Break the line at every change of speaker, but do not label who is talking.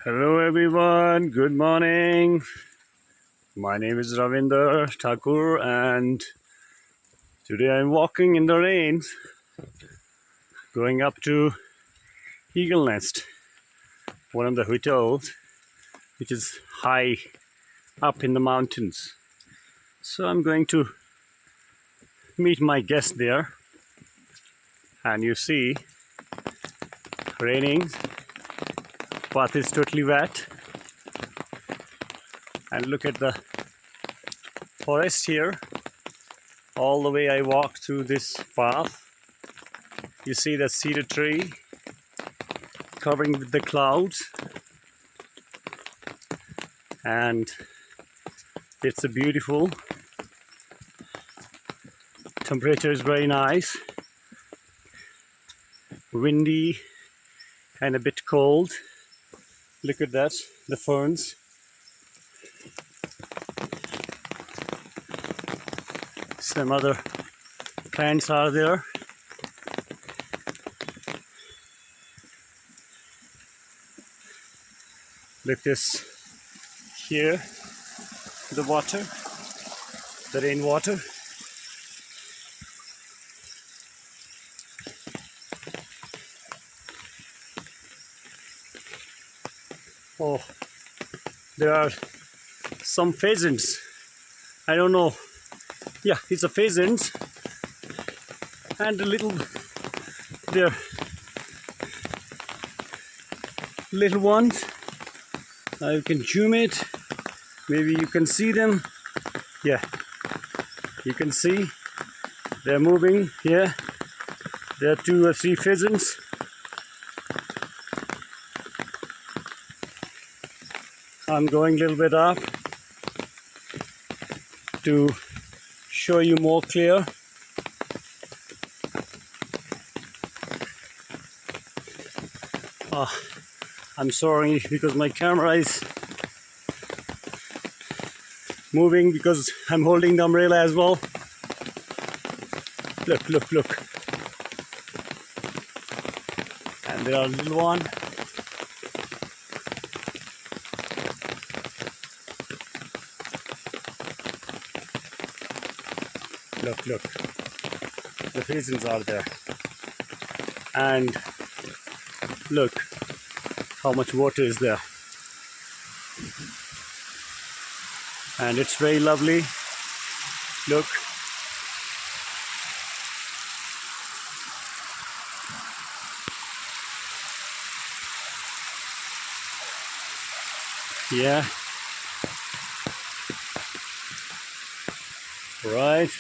Hello everyone, good morning. My name is Ravinder Thakur and today I'm walking in the rain going up to Eagle Nest, one of the hotels which is high up in the mountains. So I'm going to meet my guest there, and you see raining, path is totally wet, and look at the forest here. All the way I walk through this path, you see the cedar tree covering with the clouds, and it's a beautiful temperature is very nice, windy and a bit cold. Look at that, the ferns. Some other plants are there. Look this here, the water, the rainwater. Oh, there are some pheasants. I don't know. Yeah, it's a pheasant, and a little, they're little ones. You can zoom it. Maybe you can see them. Yeah, you can see they're moving here. There are 2 or 3 pheasants. I'm going a little bit up to show you more clear. I'm sorry because my camera is moving because I'm holding the umbrella as well. Look, look, look. And there are a little one. Look, look. The pheasants are there. And look how much water is there. And it's very lovely. Look. Yeah. Right.